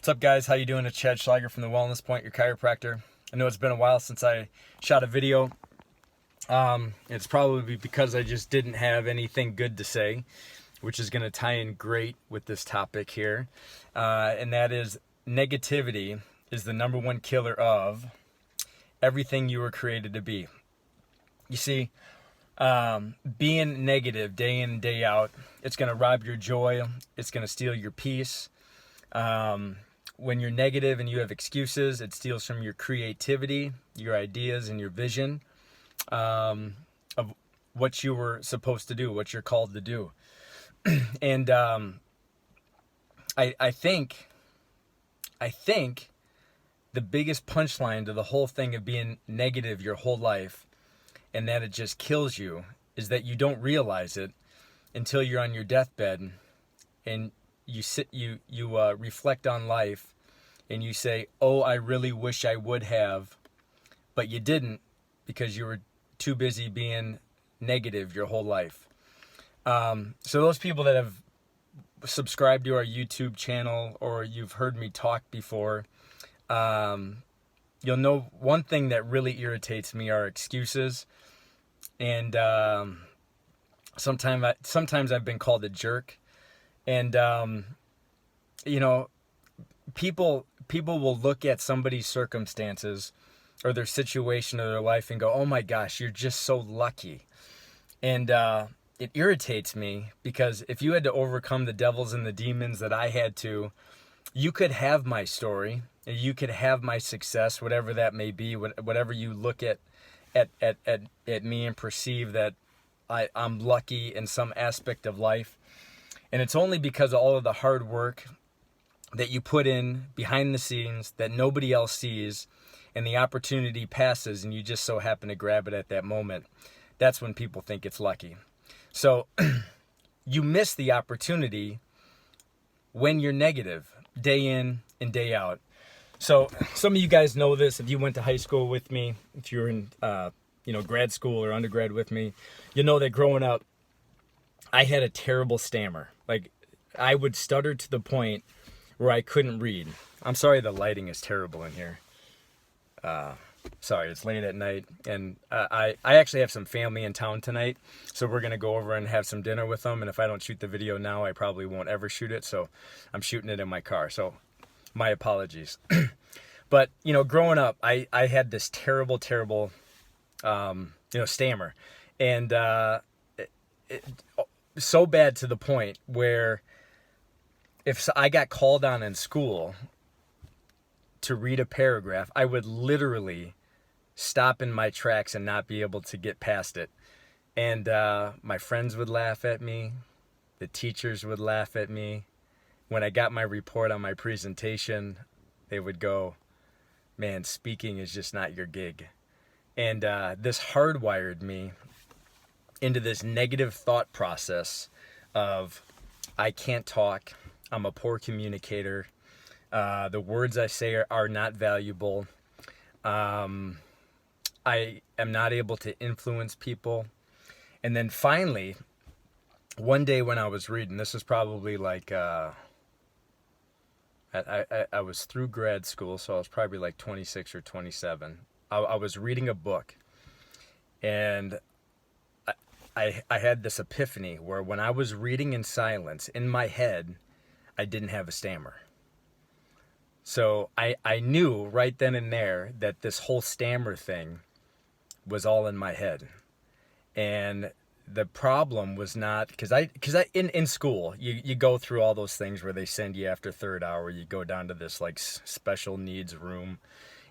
What's up, guys? How you doing? It's Chad Schlager from the Wellness Point, your chiropractor. I know it's been a while since I shot a video. It's probably because I just didn't have anything good to say, which is going to tie in great with this topic here. And that is, negativity is the number one killer of everything you were created to be. You see, being negative day in and day out, it's going to rob your joy. It's going to steal your peace. When you're negative and you have excuses, it steals from your creativity, your ideas, and your vision of what you were supposed to do, what you're called to do. And I think the biggest punchline to the whole thing of being negative your whole life, and that it just kills you, is that you don't realize it until you're on your deathbed and you reflect on life and you say, oh, I really wish I would have, but you didn't because you were too busy being negative your whole life. So those people that have subscribed to our YouTube channel, or you've heard me talk before, you'll know one thing that really irritates me are excuses. And sometimes I've been called a jerk. And, people will look at somebody's circumstances or their situation or their life and go, oh my gosh, you're just so lucky. And it irritates me because if you had to overcome the devils and the demons that I had to, you could have my story. You could have my success, whatever that may be, whatever you look at me and perceive that I'm lucky in some aspect of life. And it's only because of all of the hard work that you put in behind the scenes that nobody else sees, and the opportunity passes and you just so happen to grab it at that moment. That's when people think it's lucky. So you miss the opportunity when you're negative, day in and day out. So some of you guys know this. If you went to high school with me, if you're in grad school or undergrad with me, you know that growing up, I had a terrible stammer. Like, I would stutter to the point where I couldn't read. I'm sorry the lighting is terrible in here. Sorry, it's late at night. And I actually have some family in town tonight, so we're going to go over and have some dinner with them. And if I don't shoot the video now, I probably won't ever shoot it. So I'm shooting it in my car. So my apologies. But, growing up, I had this terrible, stammer. And so bad to the point where if I got called on in school to read a paragraph, I would literally stop in my tracks and not be able to get past it. And my friends would laugh at me. The teachers would laugh at me. When I got my report on my presentation, they would go, man, speaking is just not your gig. And this hardwired me into this negative thought process of, I can't talk, I'm a poor communicator, the words I say are not valuable, I am not able to influence people. And then finally, one day when I was reading, this was probably like, I was through grad school, so I was probably like 26 or 27. I was reading a book, and I had this epiphany where when I was reading in silence, in my head, I didn't have a stammer. So I knew right then and there that this whole stammer thing was all in my head. And the problem was not, because in school, you go through all those things where they send you after third hour, you go down to this like special needs room,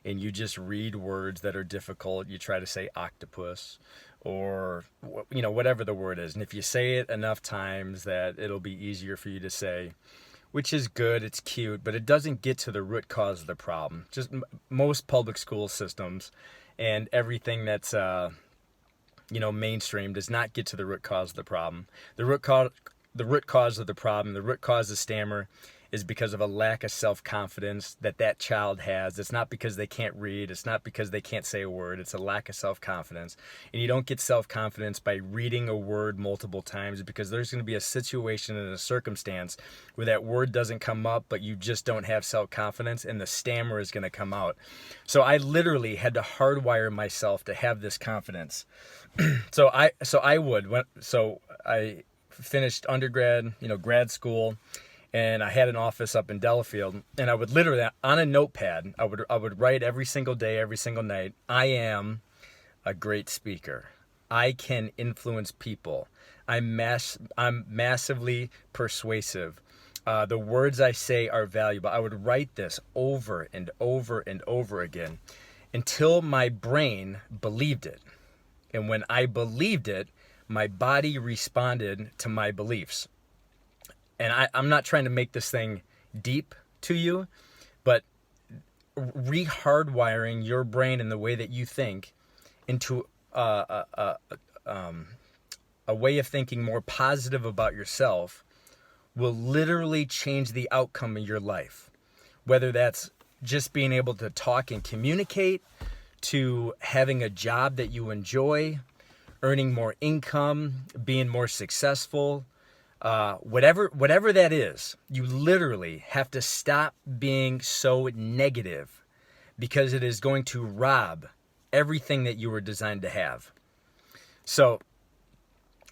and you just read words that are difficult. You try to say octopus or, whatever the word is. And if you say it enough times, that it'll be easier for you to say, which is good. It's cute, but it doesn't get to the root cause of the problem. Just most public school systems and everything that's, mainstream does not get to the root cause of the problem. The root cause of the problem, the root cause of stammer, is because of a lack of self-confidence that that child has. It's not because they can't read. It's not because they can't say a word. It's a lack of self-confidence. And you don't get self-confidence by reading a word multiple times, because there's going to be a situation and a circumstance where that word doesn't come up, but you just don't have self-confidence, and the stammer is going to come out. So I literally had to hardwire myself to have this confidence. So I finished undergrad, grad school, and I had an office up in Delafield, and I would literally, on a notepad, I would write every single day, every single night, I am a great speaker. I can influence people. I'm massively persuasive. The words I say are valuable. I would write this over and over and over again until my brain believed it. And when I believed it, my body responded to my beliefs. And I'm not trying to make this thing deep to you, but re-hardwiring your brain in the way that you think into a way of thinking more positive about yourself will literally change the outcome of your life. Whether that's just being able to talk and communicate, to having a job that you enjoy, earning more income, being more successful, whatever that is, you literally have to stop being so negative, because it is going to rob everything that you were designed to have. So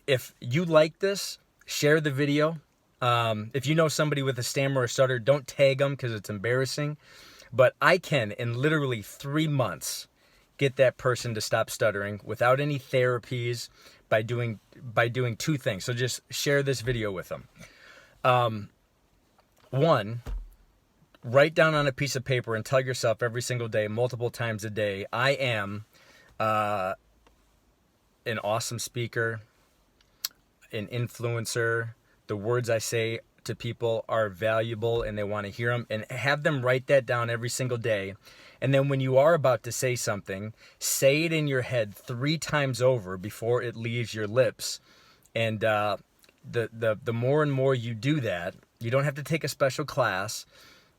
if you like this, share the video. If you know somebody with a stammer or stutter, don't tag them because it's embarrassing. But I can, in literally 3 months, get that person to stop stuttering without any therapies, by doing 2 things. So just share this video with them. 1, write down on a piece of paper and tell yourself every single day, multiple times a day, I am an awesome speaker, an influencer. The words I say to people are valuable and they want to hear them, and have them write that down every single day. And then when you are about to say something, say it in your head 3 times over before it leaves your lips. And the more and more you do that, you don't have to take a special class.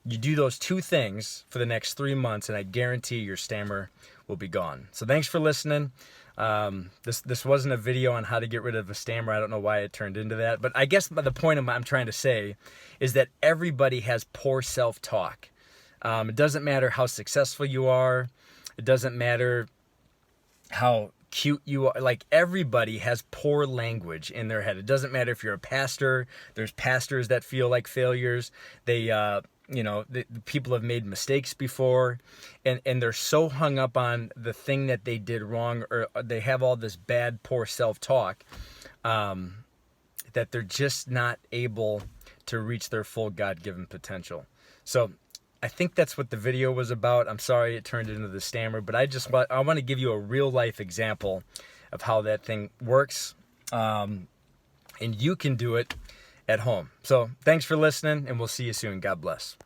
You do those 2 things for the next 3 months, and I guarantee your stammer will be gone. So thanks for listening. This wasn't a video on how to get rid of a stammer. I don't know why it turned into that. But I guess the point I'm trying to say is that everybody has poor self-talk. It doesn't matter how successful you are. It doesn't matter how cute you are. Like, everybody has poor language in their head. It doesn't matter if you're a pastor. There's pastors that feel like failures. The people have made mistakes before, and they're so hung up on the thing that they did wrong, or they have all this bad, poor self-talk, that they're just not able to reach their full God-given potential. So I think that's what the video was about. I'm sorry it turned into the stammer, but I want to give you a real life example of how that thing works, and you can do it at home. So thanks for listening, and we'll see you soon. God bless.